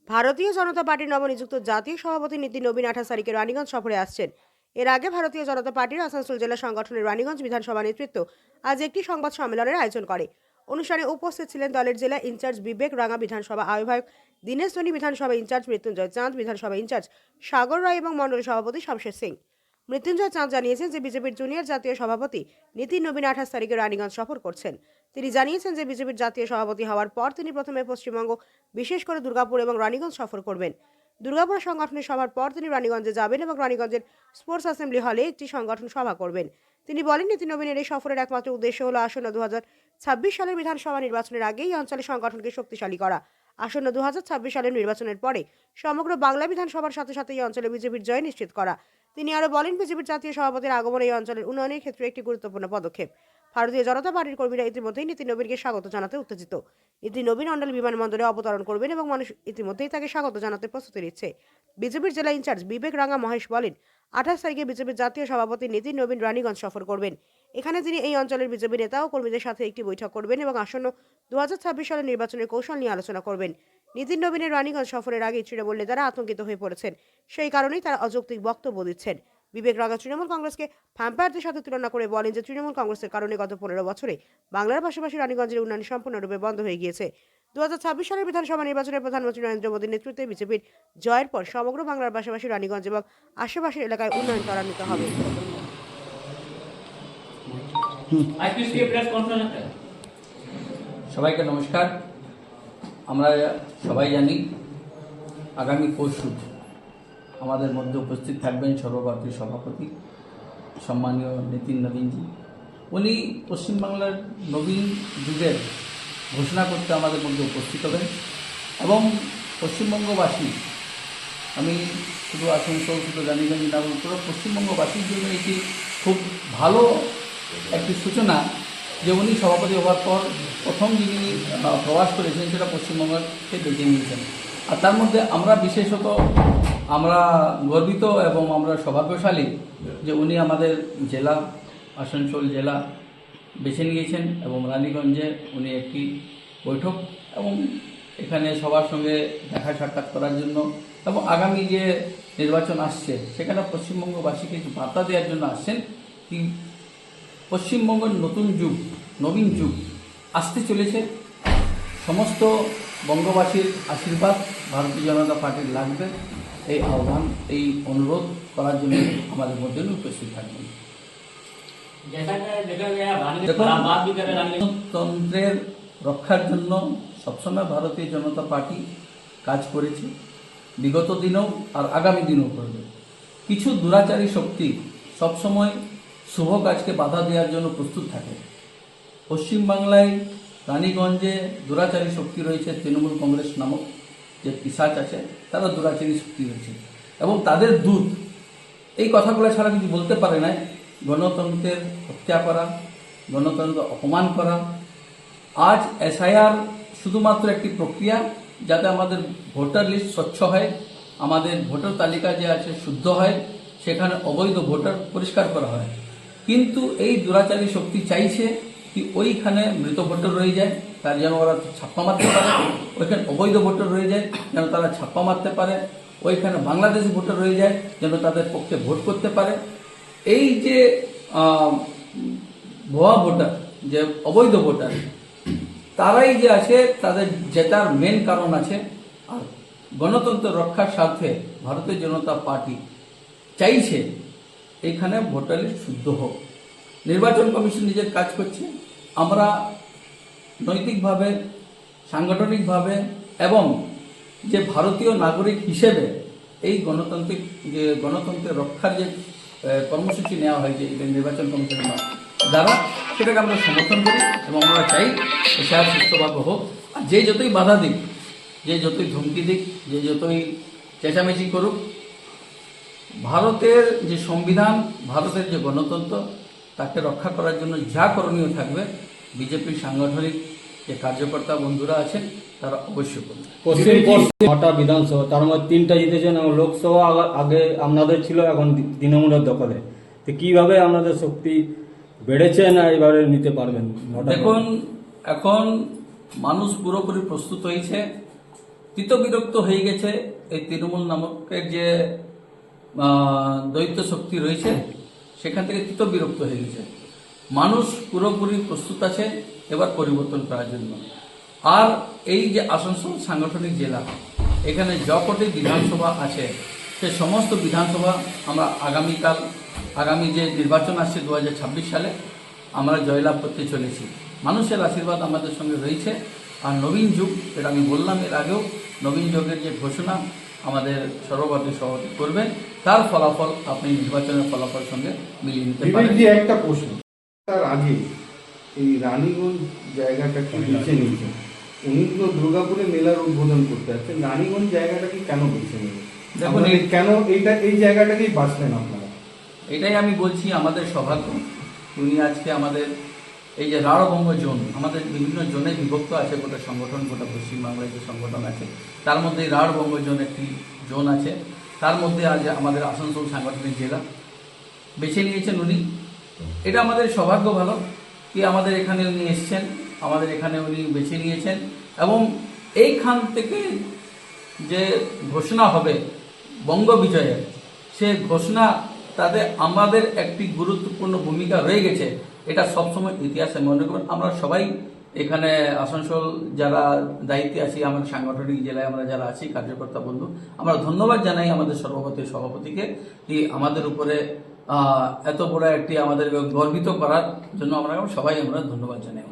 ভারতীয় জনতা পার্টির নবনিযুক্ত জাতীয় সভাপতি নীতিন নবীন 28 তারিখে রানীগঞ্জ সফরে আসছেন। এর আগে ভারতীয় জনতা পার্টির আসানসোল জেলা সংগঠনের রানীগঞ্জ বিধানসভা নেতৃত্ব আজ একটি সংবাদ সম্মেলনের আয়োজন করে। অনুষ্ঠানে উপস্থিত ছিলেন দলের জেলা ইনচার্জ বিবেক রাঙা, বিধানসভা আহ্বায়ক দীনেশ ধনী, বিধানসভা ইনচার্জ মৃত্যুঞ্জয় চাঁদ, বিধানসভা ইনচার্জ সাগর রায় এবং মণ্ডল সভাপতি শমশের সিং। মৃত্যুঞ্জয় চাঁদ জানিয়েছেন যে বিজেপির জুনিয়র জাতীয় সভাপতি নীতিন নবীন 28 তারিখে রানীগঞ্জ সফর করছেন। তিনি জানিয়েছেন যে বিজেপির জাতীয় সভাপতি হওয়ার পর তিনি প্রথমে পশ্চিমবঙ্গ, বিশেষ করে দুর্গাপুর এবং রানীগঞ্জ সফর করবেন। দুর্গাপুর সংগঠনের সভার পর তিনি রানীগঞ্জে যাবেন এবং রানীগঞ্জের স্পোর্টস অ্যাসেম্বলি হলে একটি সংগঠন সভা করবেন। তিনি বলেন, নীতিন নবীনের এই সফরের একমাত্র উদ্দেশ্য হল আসন্ন 2026 সালের বিধানসভা নির্বাচনের আগে এই অঞ্চলের সংগঠনকে শক্তিশালী করা। আসন্ন 2026 সালের নির্বাচনের পরে সমগ্র বাংলা বিধানসভার সাথে সাথে এই অঞ্চলে বিজেপির জয় নিশ্চিত করা। তিনি আরও বলেন, বিজেপির জাতীয় সভাপতির আগমন এই অঞ্চলের উন্নয়নের ক্ষেত্রে একটি গুরুত্বপূর্ণ পদক্ষেপ। ভারতীয় জনতা পার্টির কর্মীরা ইতিমধ্যেই নীতিন নবীনকে স্বাগত জানাতে উত্তেজিত। নীতিন নবীন অন্ডাল বিমানবন্দরে অবতরণ করবেন এবং মানুষ ইতিমধ্যেই তাকে স্বাগত জানাতে প্রস্তুতি নিচ্ছে। বিজেপির জেলা ইনচার্জ বিবেক রাঙা মহেশ বলেন, 28 তারিখে বিজেপির জাতীয় সভাপতি নীতিন নবীন রানীগঞ্জ সফর করবেন। এখানে তিনি এই অঞ্চলের বিজেপি নেতা ও কর্মীদের সাথে একটি বৈঠক করবেন এবং আসন্ন 2026 সালের নির্বাচনের কৌশল নিয়ে আলোচনা করবেন। নীতিন নবীনের রানীগঞ্জ সফরের আগে তৃণমূল নেতারা আতঙ্কিত হয়ে পড়েছেন, সেই কারণেই তারা অযৌক্তিক বক্তব্য দিচ্ছেন। বিবেক রাঙা তৃণমূল কংগ্রেসকে ভ্যাম্পায়ারদের সাথে তুলনা করে বলেন যে তৃণমূল কংগ্রেসের কারণে গত 15 বছরে বাংলার পাশাপাশি রানীগঞ্জের উন্নয়ন সম্পূর্ণরূপে বন্ধ হয়ে গিয়েছে। 2026 সালের বিধানসভা নির্বাচনে প্রধানমন্ত্রী নরেন্দ্র মোদীর নেতৃত্বে বিজেপির জয়ের পর সমগ্র বাংলার পাশাপাশি রানীগঞ্জ এবং আশেপাশের এলাকায় উন্নয়ন ত্বরান্বিত হবে। সবাইকে নমস্কার। আমরা সবাই জানি আগামী পরশু আমাদের মধ্যে উপস্থিত থাকবেন সর্বভারতীয় সভাপতি সম্মানীয় নীতিন নবীনজি। উনি পশ্চিমবাংলার নবীন যুগের ঘোষণা করতে আমাদের মধ্যে উপস্থিত হবেন এবং পশ্চিমবঙ্গবাসী, আমি শুধু আসানসোল, শুধু রানীগঞ্জ না, পুরো পশ্চিমবঙ্গবাসীর জন্য এটি খুব ভালো একটি সূচনা যে উনি সভাপতি হওয়ার পর প্রথম যিনি প্রবাস করেছেন সেটা পশ্চিমবঙ্গকে বেছে নিয়েছেন। আর তার মধ্যে আমরা বিশেষত আমরা গর্বিত এবং আমরা সৌভাগ্যশালী যে উনি আমাদের জেলা আসানসোল জেলা বেছে নিয়েছেন এবং রানীগঞ্জে উনি একটি বৈঠক এবং এখানে সবার সঙ্গে দেখা সাক্ষাৎ করার জন্য এবং আগামী যে নির্বাচন আসছে সেখানে পশ্চিমবঙ্গবাসীকে বার্তা দেওয়ার জন্য আসছেন কি পশ্চিমবঙ্গের নতুন যুগ, নবীন যুগ আসতে চলেছে। সমস্ত বঙ্গবাসীর আশীর্বাদ ভারতীয় জনতা পার্টির লাগবে। এই আহ্বান, এই অনুরোধ করার জন্য আমাদের মধ্যে উপস্থিত থাকবেন। গণতন্ত্রের রক্ষার জন্য সবসময় ভারতীয় জনতা পার্টি কাজ করেছে, বিগত দিনেও আর আগামী দিনেও করবে। কিছু দুরাচারী শক্তি সবসময় শুভ কাজকে বাধা দেওয়ার জন্য প্রস্তুত থাকে। পশ্চিমবাংলায় রানীগঞ্জে দুরাচারী শক্তি রয়েছে, তৃণমূল কংগ্রেস নামক যে পিশাচ আছে তারা দুরাচারী শক্তি রয়েছে এবং তাদের দূত এই কথাগুলো ছাড়া কিছু বলতে পারে না। গণতন্ত্রের হত্যা করা, গণতন্ত্র অপমান করা। আজ এসআইআর শুধুমাত্র একটি প্রক্রিয়া যাতে আমাদের ভোটার লিস্ট স্বচ্ছ হয়, আমাদের ভোটার তালিকা যে আছে শুদ্ধ হয়, সেখানে অবৈধ ভোটার পরিষ্কার করা হয়। কিন্তু এই দুরাচারী শক্তি চাইছে কি ওইখানে মৃত ভোটার রয়ে যায়, তার যেন ওরা ছাপ্পা মারতে পারে, ওইখানে অবৈধ ভোটার রয়ে যায় যেন তারা ছাপ্পা মারতে পারে, ওইখানে বাংলাদেশি ভোটার রয়ে যায় যেন তাদের পক্ষে ভোট করতে পারে। এই যে ভুয়া ভোটার, যে অবৈধ ভোটার, তারাই যে আছে তাদের জেতার মেন কারণ আছে। আর গণতন্ত্র রক্ষার স্বার্থে ভারতীয় জনতা পার্টি চাইছে এইখানে ভোটার লিস্ট শুদ্ধ হোক। নির্বাচন কমিশন নিজের কাজ করছে, আমরা নৈতিকভাবে, সাংগঠনিকভাবে এবং যে ভারতীয় নাগরিক হিসেবে এই গণতন্ত্রের রক্ষার যে কর্মসূচি নেওয়া হয়েছে এটা নির্বাচন কমিশনের দ্বারা, সেটাকে আমরা সমর্থন করি এবং আমরা চাই এসআইআর সুস্থভাবে হোক। আর যে যতই বাধা দিক, যে যতই ধমকি দিক, যে যতই চেঁচামেচি করুক, ভারতের যে সংবিধান, ভারতের যে গণতন্ত্র, তাকে রক্ষা করার জন্য যা করণীয় থাকবে বিজেপির সাংগঠনিক যে কার্যকর্তা বন্ধুরা আছেন তারা অবশ্যই করবে। পশ্চিমবঙ্গটা বিধানসভা, তার মধ্যে 3টা জিতেছেন এবং লোকসভা আগে আপনাদের ছিল, এখন তৃণমূলের দখলে। তো কিভাবে আপনাদের শক্তি বেড়েছে না এবারে নিতে পারবেন? দেখুন, এখন মানুষ পুরোপুরি প্রস্তুত হয়েছে তিতবিরক্ত হয়ে গেছে এই তৃণমূল নামকের যে দৈত্য শক্তি রয়েছে, সেখান থেকে তিতবিরক্ত হয়ে গেছে। মানুষ পুরোপুরি প্রস্তুত আছে এবার পরিবর্তন করার জন্য। আর এই যে আসানসোল সাংগঠনিক জেলা, এখানে যকটি বিধানসভা আছে, সে সমস্ত বিধানসভা আমরা আগামী যে নির্বাচন আসছে 2026 সালে আমরা জয়লাভ করতে চলেছি। মানুষের আশীর্বাদ আমাদের সঙ্গে রয়েছে। আর নবীন যুগ, এটা আমি বললাম এর আগেও, নবীন যুগের যে ঘোষণা আমাদের সর্বভারতীয় সভাপতি করবেন, তার ফলাফল আপনি নির্বাচনের ফলাফল সঙ্গে মিলিয়ে নিতে পারেন। যে একটা প্রশ্ন, তার আগে এই রানীগঞ্জ জায়গাটাকে বেছে নিয়েছেন, উনি তো দুর্গাপুরে মেলার উদ্বোধন করতে যাচ্ছেন, রানীগঞ্জ জায়গাটাকে কেন বেছে নিলেন? দেখুন, কেন এই জায়গাটাকেই বাঁচলেন আপনারা? এটাই আমি বলছি, আমাদের সৌভাগ্য। উনি আজকে আমাদের এই যে রাঢ়বঙ্গ জোন, আমাদের বিভিন্ন জোনে বিভক্ত আছে গোটা সংগঠন, গোটা পশ্চিমবাংলায় যে সংগঠন আছে তার মধ্যে রাঢ়বঙ্গ জোন একটি জোন আছে। তার মধ্যে আজ আমাদের আসানসোল সাংগঠনিক জেলা বেছে নিয়েছেন উনি। এটা আমাদের সৌভাগ্য ভালো কি আমাদের এখানে উনি এসছেন, আমাদের এখানে উনি বেছে নিয়েছেন, এবং এইখান থেকে যে ঘোষণা হবে বঙ্গ বিজয়ের, সে ঘোষণা তাতে আমাদের একটি গুরুত্বপূর্ণ ভূমিকা রয়ে গেছে। এটা সবসময় ইতিহাসে মনে করবেন। আমরা সবাই এখানে আসানসোল যারা দায়িত্বে আছি, আমাদের সাংগঠনিক জেলায় আমরা যারা আছি কার্যকর্তা বন্ধু, আমরা ধন্যবাদ জানাই আমাদের সর্বভারতীয় সভাপতিকে কি আমাদের উপরে এত বড় একটি আমাদের গর্বিত করার জন্য আমরা সবাই ধন্যবাদ জানাই।